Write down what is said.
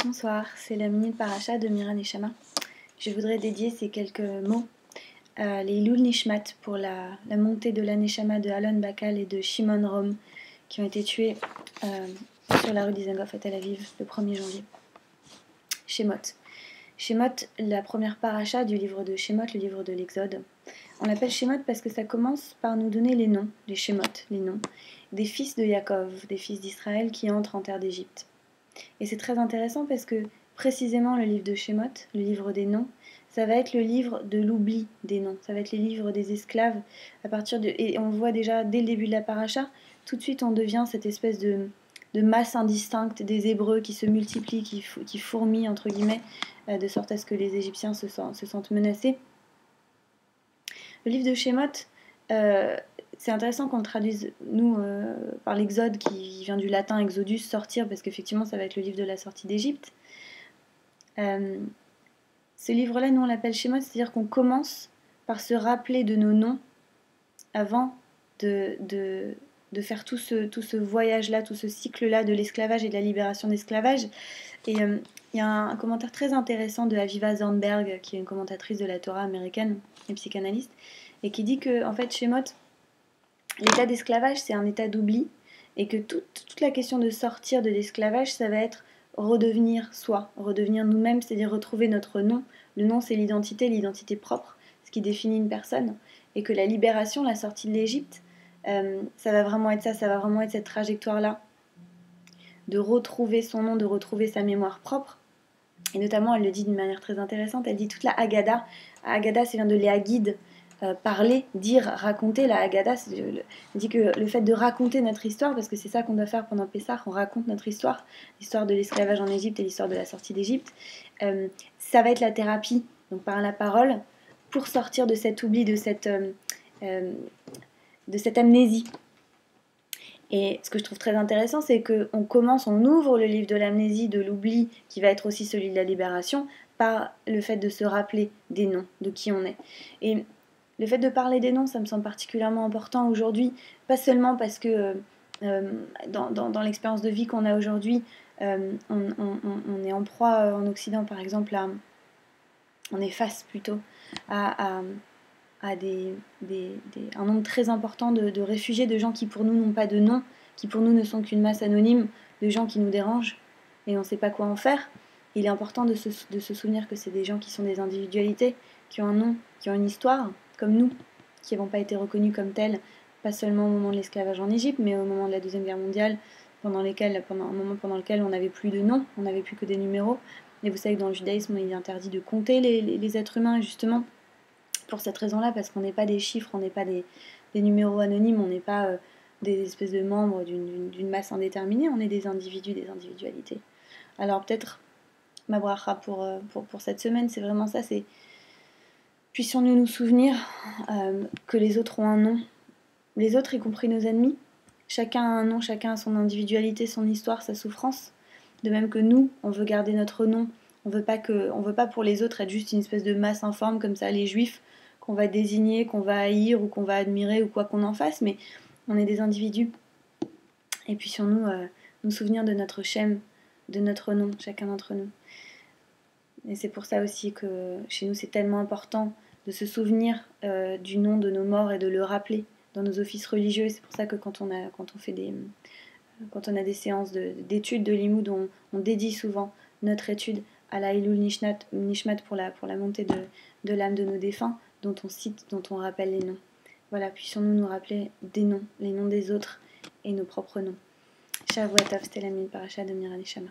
Bonsoir, c'est la minute paracha de Mira Neshama. Je voudrais dédier ces quelques mots à les Ilul Nishmat pour la montée de la Neshama de Alon Bakal et de Shimon Rom qui ont été tués sur la rue d'Izengoff à Tel Aviv le 1er janvier. Shemot. Shemot, la première paracha du livre de Shemot, le livre de l'Exode. On l'appelle Shemot parce que ça commence par nous donner les noms, les Shemot, les noms, des fils de Yaakov, des fils d'Israël qui entrent en terre d'Égypte. Et c'est très intéressant parce que précisément le livre de Shemot, le livre des noms, ça va être le livre de l'oubli des noms. Ça va être les livres des esclaves et on voit déjà dès le début de la paracha, tout de suite on devient cette espèce de masse indistincte des Hébreux qui se multiplient, qui fourmillent entre guillemets, de sorte à ce que les Égyptiens se sentent menacés. Le livre de Shemot, c'est intéressant qu'on le traduise, nous, par l'Exode, qui vient du latin Exodus, sortir, parce qu'effectivement, ça va être le livre de la sortie d'Égypte. Ce livre-là, nous, on l'appelle Shemot, c'est-à-dire qu'on commence par se rappeler de nos noms avant de faire tout ce voyage-là, tout ce cycle-là de l'esclavage et de la libération d'esclavage. Et il y a un commentaire très intéressant de Aviva Zornberg, qui est une commentatrice de la Torah américaine et psychanalyste, et qui dit que, en fait, Shemot, l'état d'esclavage, c'est un état d'oubli, et que toute la question de sortir de l'esclavage, ça va être redevenir soi, redevenir nous-mêmes, c'est-à-dire retrouver notre nom. Le nom, c'est l'identité propre, ce qui définit une personne, et que la libération, la sortie de l'Égypte, ça va vraiment être ça va vraiment être cette trajectoire-là, de retrouver son nom, de retrouver sa mémoire propre. Et notamment, elle le dit d'une manière très intéressante, elle dit toute la Haggadah. Haggadah, c'est vient de l'Hagid, parler, dire, raconter. La Haggadah, elle dit que le fait de raconter notre histoire, parce que c'est ça qu'on doit faire pendant Pessah, on raconte notre histoire, l'histoire de l'esclavage en Égypte et l'histoire de la sortie d'Égypte, ça va être la thérapie, donc par la parole, pour sortir de cet oubli, de cette amnésie. Et ce que je trouve très intéressant, c'est on ouvre le livre de l'amnésie, de l'oubli, qui va être aussi celui de la libération, par le fait de se rappeler des noms, de qui on est. Et le fait de parler des noms, ça me semble particulièrement important aujourd'hui, pas seulement parce que dans l'expérience de vie qu'on a aujourd'hui, on est en proie en Occident, par exemple, on est face plutôt à un nombre très important de réfugiés, de gens qui pour nous n'ont pas de nom, qui pour nous ne sont qu'une masse anonyme, de gens qui nous dérangent et on ne sait pas quoi en faire. Il est important de se souvenir que c'est des gens qui sont des individualités, qui ont un nom, qui ont une histoire, comme nous, qui n'avons pas été reconnus comme tels, pas seulement au moment de l'esclavage en Égypte, mais au moment de la Deuxième Guerre mondiale, pendant un moment pendant lequel on n'avait plus de noms, on n'avait plus que des numéros. Et vous savez que dans le judaïsme, il est interdit de compter les êtres humains, justement, pour cette raison-là, parce qu'on n'est pas des chiffres, on n'est pas des numéros anonymes, on n'est pas des espèces de membres d'une masse indéterminée, on est des individus, des individualités. Alors peut-être ma bracha pour cette semaine, c'est vraiment ça, c'est puissions-nous nous souvenir que les autres ont un nom, les autres y compris nos ennemis, chacun a un nom, chacun a son individualité, son histoire, sa souffrance, de même que nous, on veut garder notre nom, on veut pas pour les autres être juste une espèce de masse informe comme ça, les juifs, qu'on va désigner, qu'on va haïr ou qu'on va admirer ou quoi qu'on en fasse, mais on est des individus. Et puissions-nous nous souvenir de notre Shem, de notre nom, chacun d'entre nous. Et c'est pour ça aussi que chez nous c'est tellement important de se souvenir du nom de nos morts et de le rappeler dans nos offices religieux. Et c'est pour ça que quand on a des séances d'études de Limoud, on dédie souvent notre étude à la Ilul Nishmat pour la montée de l'âme de nos défunts, dont on rappelle les noms. Voilà, puissions-nous nous rappeler des noms, les noms des autres et nos propres noms. Shavuot Tov, c'était la minute paracha de Mira Neshama.